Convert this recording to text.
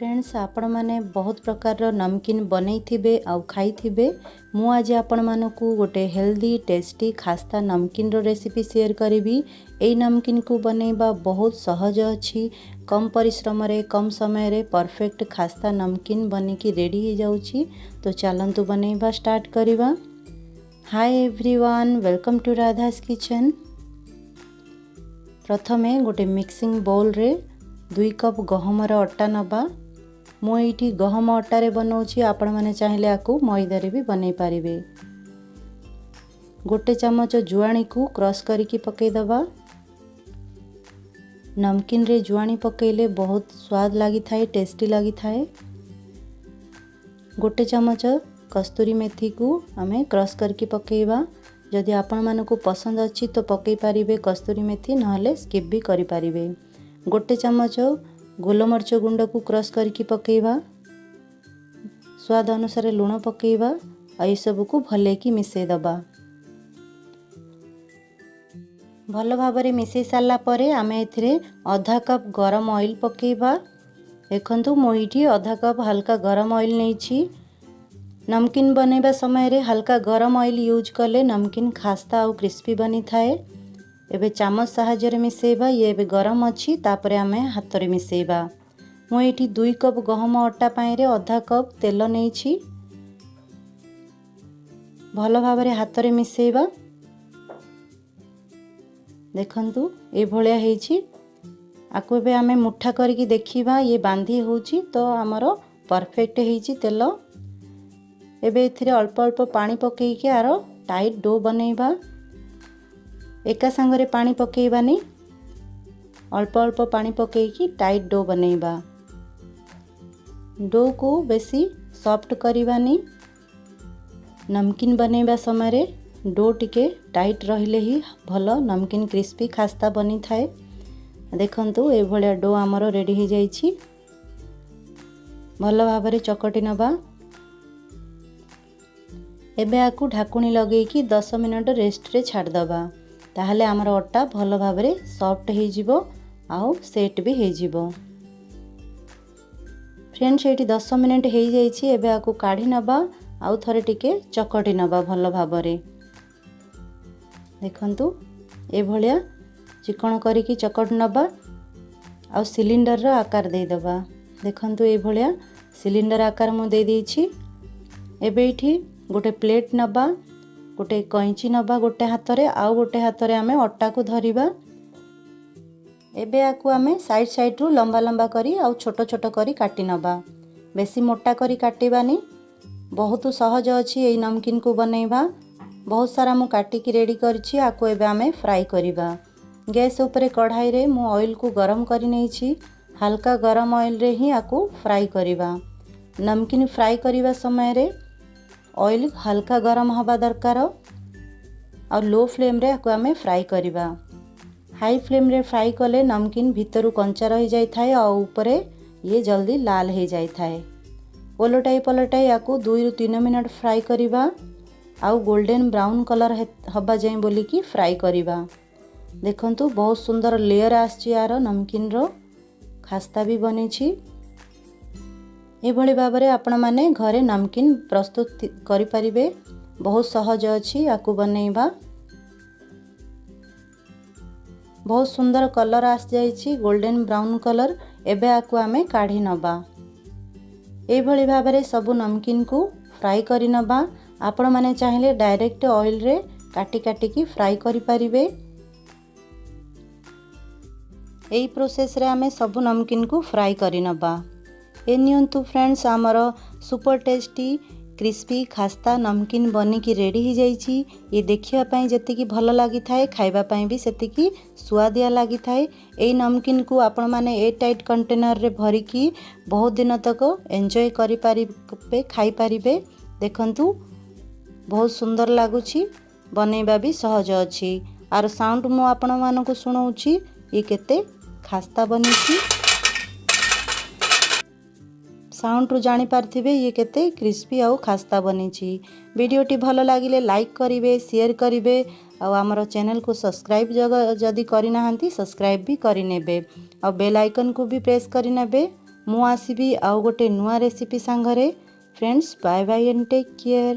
Friends आपण मैंने बहुत प्रकार नमकीन बनई आउ खाई मु आज आपण मानकु गोटे हेल्दी टेस्टी खास्ता नमकीन रो रेसिपी शेयर करी। यही नमकीन को बनैबा बहुत सहज अच्छी, कम परिश्रम रे कम समय रे परफेक्ट खास्ता नमकीन बनिकी रेडी हो जाउची। तो चलंतु बनैबा स्टार्ट करिबा। Hi everyone, welcome to Radha's kitchen. प्रथमे गोटे मिक्सिंग बाउल रे 2 कप गहमर अटा नबा। मु एठी गहम अटारे बनाऊँगी, आपण मैंने चाहिए आपको मैदारे भी बनई पारिबे। गोटे चमच जुआणी को क्रश करके पकईदबा। नमकीन रे जुआणी पकईले बहुत स्वाद लगी थाए, टेस्टी लगी थाए। गोटे चमच कस्तूरी मेथी को आमे क्रश करके पकईबा। जदि आपण मानकु पसंद अच्छी तो पकई पारिबे कस्तूरी मेथी, नहले स्किप भी करि पारिबे। गोटे चमच गोलमरीच गुंड को क्रश करके पकईबा। स्वाद अनुसार लुण पकईबा। ये सब को भले की मिसई दबा। भल भाबरे मिसई सारला परे आमे एथिरे आधा कप गरम ऑयल पकईबा। देखंतु मोइठी आधा कप हल्का गरम ऑयल नेछि। नमकीन बनैबा समय रे हल्का गरम ऑयल यूज कले नमकीन खास्ता और क्रिस्पी बनी थाए। एबे चामच साहाय्य मिसेबा। ये एबे गरम अच्छी, तापरे आमे हाथ रे मिसेबा। मु एठी 2 कप गहम अटा पाई रे आधा कप तेल नेछि। भल भाबरे हाथ रे मिसेबा। देखंतु ए भलिया हेछि। आकु एबे आमे मुठा करके देखिबा, ये बांधी होछि तो हमरो परफेक्ट हेछि तेल। एबे एथिरे अल्प अल्प पानी पकेइके आरो टाइट डो बनैबा। एका संगरे पानी पकेइबानी, अल्प अल्प पानी पकेइकी टाइट डो बनैबा। डो को बेसी सॉफ्ट करिबानी। नमकीन बनैबा समय रे डो टिके टाइट रहिले ही भलो नमकीन क्रिस्पी खास्ता बनी थाए। देखंतु ए भलिया डो हमरो रेडी हो जाइछि। भलो भाबरे चकटी नबा। एबे आकु ढाकुणी लगेइकी 10 मिनट रेस्ट रे छाड़ दबा। ताहले आमर अटा भल भाबरे सॉफ्ट हो जिवो आउ सेट भी हो जिवो। फ्रेंड्स एटी 10 मिनट हो जाइछि। एबे आकु काढी नबा आउ थरे टिके चकटी नबा भल भाबरे। देखंतु ए भलिया चिकन करिकी चकट नबा आउ सिलिंडर रो आकार दे दबा। देखंतु ए भलिया सिलिंडर आकार मु दे देछि। एबे एठी गोटे प्लेट नबा, गोटे कैंची नबा गोटे हाथ रे, आउ गोटे हाथ रे आमे अट्टा को धरिबा। एबे आकु आमे साइड साइड रु लंबा लंबा करी आउ छोट छोट करी काटी नबा। बेसी मोटा करी काटिबानी। बहुत सहज अछि एई नमकीन को बनैबा। बहुत सारा मु काटी की रेडी करछि। आकु एबे आमे फ्राई करिबा। गैस ऊपर कढ़ाई रे मु ऑयल को गरम करी नेछि। हल्का गरम ऑयल रे ही आकु फ्राई करिबा। नमकीन फ्राई करिबा समय रे ऑयल हल्का गरम हवा दरकार और लो फ्लेम रे आकु आमे फ्राई करिबा। हाई फ्लेम रे फ्राई कले नमकीन भीतरु कंचा रही जाई थाए और ऊपरे ये जल्दी लाल हो जाई थाए। ओलटाई पलटाई आकु 2 ରୁ 3 मिनट फ्राई करिबा। आउ गोल्डन ब्राउन कलर हबा जाए बोली की फ्राई करिबा। देखंतु बहुत सुंदर लेयर आछि यार नमकीन रो। खास्ता भी बनी छी। ए भली भाबरे आपण माने घरे नमकीन प्रस्तुत करि परिबे। बहुत सहज अछि आकु बनैबा। बहुत सुंदर कलर आस जाइछि, गोल्डन ब्राउन कलर। एबे आकु आमे काढी नबा। ए भली भाबरे सब नमकीन को फ्राई करि नबा। आपण माने चाहिले डायरेक्ट ऑयल रे काटी काटी की फ्राई करि परिबे। एई प्रोसेस रे आमे सब नमकीन को फ्राई करि नबा। ए नियंतु फ्रेंड्स आमर सुपर टेस्टी क्रिस्पी खास्ता नमकीन बनिकी रेडी हो जाइछि। ये देखिया पई जतिकी भल लागि थाए, खाइबा पई भी सेतिकी स्वादिया लागि थाए। एई नमकीन को आपण माने ए टाइट कंटेनर रे भरिकी बहुत दिन तक एंजॉय करि पारिबे, खाइ पारिबे। देखंतु बहुत सुंदर लागुछि, बनैबा भी सहज अछि। आर साउंड मु आपण मानको सुनाउछि, ये केते खास्ता बनिछि। साउंड रु जानी पार्थिबे ये केते क्रिस्पी आउ खास्ता बनिछि। वीडियोटी भल लागिले लाइक करिवे, शेयर करिवे आउ हमर चैनल को सब्सक्राइब जदि करि नाहंती सब्सक्राइब भी करि नेबे। आ बेल आइकन को भी प्रेस करि नेबे ମୁଁ ଆସିବି ଆଉ ଗୋଟେ ନୂଆ ରେସିପି ସାଙ୍ଗରେ। Friends bye bye and take care.